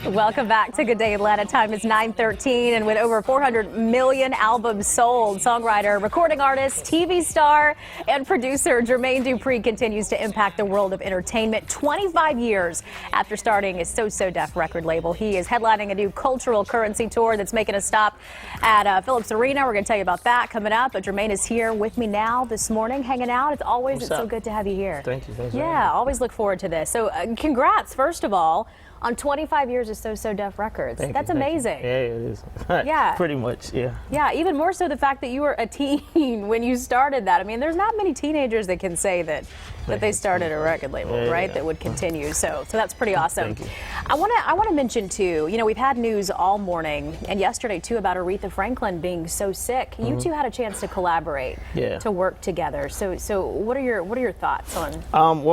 Welcome back to Good Day Atlanta. Time is 9:13, and with over 400 million albums sold, songwriter, recording artist, TV star, and producer Jermaine Dupri continues to impact the world of entertainment. 25 years after starting his So Def record label, he is headlining a new cultural currency tour that's making a stop at Phillips Arena. We're going to tell you about that coming up. But Jermaine is here with me now this morning, hanging out. It's so good to have you here. Thank you. Yeah, always look forward to this. So congrats, first of all, on 25 years of So Def Records. That's amazing. Yeah, it is. Yeah. Pretty much, yeah. Yeah, even more so the fact that you were a teen when you started that. I mean, there's not many teenagers that can say that they started a record label, right? That would continue. So that's pretty awesome. Thank you. I want to mention too, we've had news all morning and yesterday too about Aretha Franklin being so sick. You two had a chance to collaborate, to work together. So what are your thoughts on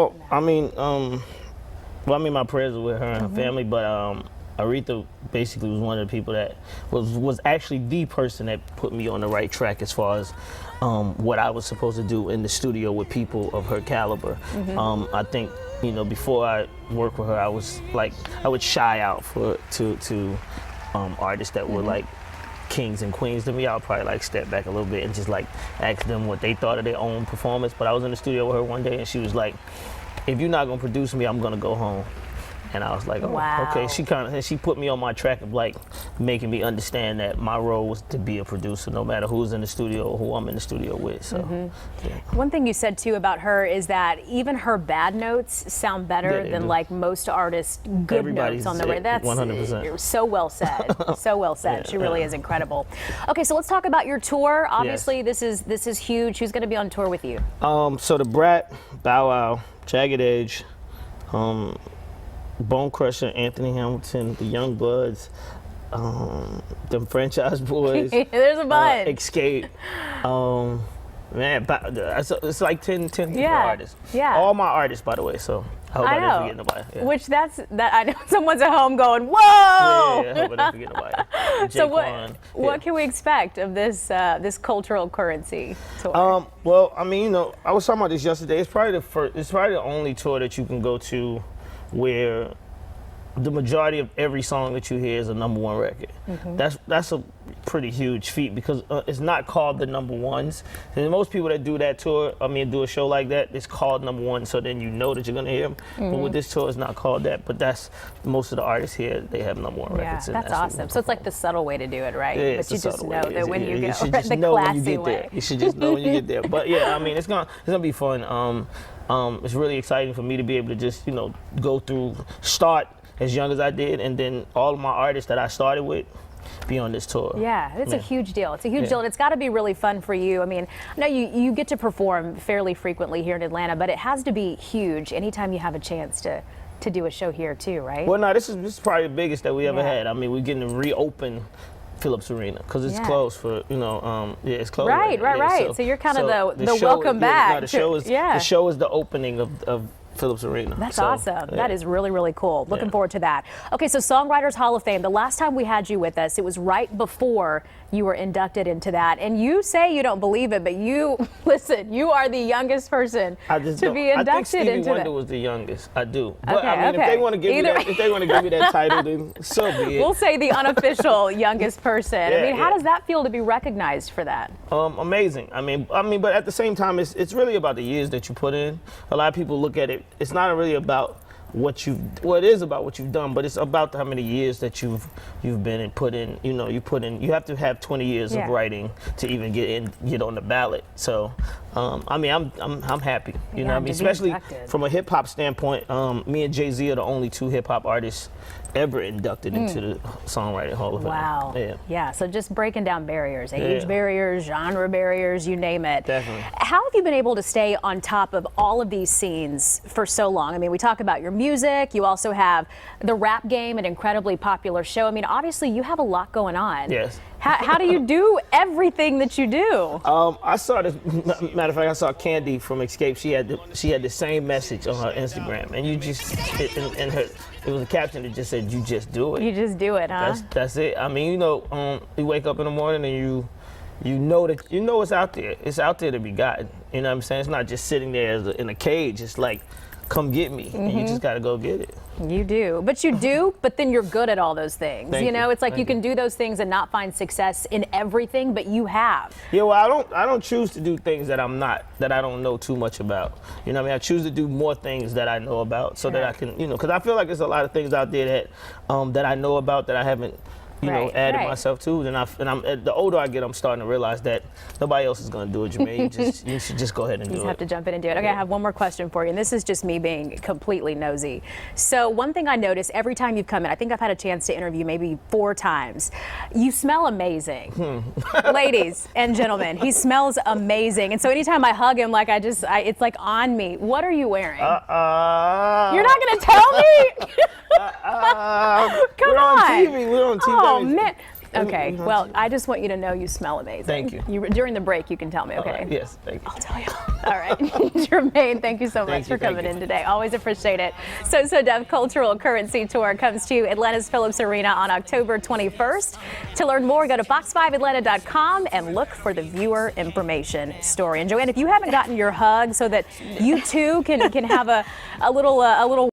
my prayers are with her and her family, but Aretha basically was one of the people that was actually the person that put me on the right track as far as what I was supposed to do in the studio with people of her caliber. I think, before I worked with her, I would shy out to artists that were like kings and queens to me. I would probably step back a little bit and just ask them what they thought of their own performance. But I was in the studio with her one day and she was like, "If you're not gonna produce me, I'm gonna go home." And I was like, "Oh, wow." Okay." She put me on my track of making me understand that my role was to be a producer, no matter who's in the studio or who I'm in the studio with. So, One thing you said too about her is that even her bad notes sound better than most artists' good notes on the radio. That's 100%. So well said. So well said. She really is incredible. Okay, so let's talk about your tour. Obviously, this is huge. Who's going to be on tour with you? So the Brat, Bow Wow, Jagged Edge, Bone Crusher, Anthony Hamilton, the Young Bloods, them Franchise Boys. There's a bunch. Escape. It's like 10 different artists. Yeah. All my artists, by the way. So I hope I didn't forget nobody. Yeah. Which I know someone's at home going, "Whoa!" Yeah, I hope I didn't forget nobody. So what can we expect of this cultural currency tour? I was talking about this yesterday. It's probably the only tour that you can go to where the majority of every song that you hear is a #1 record. That's a pretty huge feat because it's not called the #1s. And most people that do that tour, do a show like that, it's called #1, so then you know that you're gonna hear them. But with this tour, it's not called that. But that's most of the artists here. They have #1 records. Yeah, that's awesome. So it's like the subtle way to do it, right? Yeah, but you just know that when you you should go just the know when you classy get way. there. You should just know when you get there. But yeah, it's gonna be fun. It's really exciting for me to be able to just start as young as I did, and then all of my artists that I started with be on this tour. Yeah, it's a huge deal. It's a huge deal, and it's got to be really fun for you. I know you get to perform fairly frequently here in Atlanta, but it has to be huge anytime you have a chance to do a show here too, right? Well, no, this is probably the biggest that we ever had. We're getting to reopen Phillips Arena because it's closed for it's closed. Right. So you're kind of the welcome back. The show is the opening of Phillips Arena. That's awesome. Yeah. That is really, really cool. Looking forward to that. Okay, so Songwriters Hall of Fame. The last time we had you with us, it was right before you were inducted into that. And you say you don't believe it, but you are the youngest person to be inducted into that. I think Stevie Wonder was the youngest. I do. But if they want to give me that title, then so be it. We'll say the unofficial youngest person. How does that feel to be recognized for that? Amazing. But at the same time, it's really about the years that you put in. A lot of people look at it. It's not really about it is about what you've done, but it's about how many years that you've been and put in. You have to have 20 years of writing to even get on the ballot. So, I'm happy. Especially from a hip hop standpoint. Me and Jay-Z are the only two hip hop artists ever inducted into the Songwriting Hall of Fame. Wow. Yeah. So just breaking down barriers, age barriers, genre barriers, you name it. Definitely. How have you been able to stay on top of all of these scenes for so long? We talk about your music. You also have the rap game, an incredibly popular show. Obviously you have a lot going on. Yes. How do you do everything that you do? I saw this. Matter of fact, I saw Candy from Escape. She had the same message on her Instagram, and it was a caption that just said, "You just do it." You just do it, huh? That's it. You wake up in the morning and you know it's out there. It's out there to be gotten. You know what I'm saying? It's not just sitting there in a cage. It's like come get me, and you just got to go get it. You do, but then you're good at all those things. Thank You know, you. it's like you can do those things and not find success in everything, but you have. Yeah, well, I don't choose to do things that I don't know too much about. You know what I mean? I choose to do more things that I know about so that I can, because I feel like there's a lot of things out there that I know about that I haven't, added myself to. And the older I get, I'm starting to realize that nobody else is going to do it, Jermaine. You should just go ahead and do it. You just have to jump in and do it. Okay, I have one more question for you, and this is just me being completely nosy. So one thing I notice every time you've come in, I think I've had a chance to interview maybe 4 times. You smell amazing. Ladies and gentlemen, he smells amazing. And so anytime I hug him, it's like on me. What are you wearing? You're not going to tell me? Come We're on. TV. We're on TV. Oh, man. Okay, well, I just want you to know you smell amazing. Thank you. During the break, you can tell me, okay? Right. Yes, thank you. I'll tell you. All right. Jermaine, thank you so much for coming in today. Always appreciate it. So Def Cultural Currency Tour comes to Atlanta's Phillips Arena on October 21st. To learn more, go to fox5atlanta.com and look for the viewer information story. And Joanne, if you haven't gotten your hug so that you too can have a little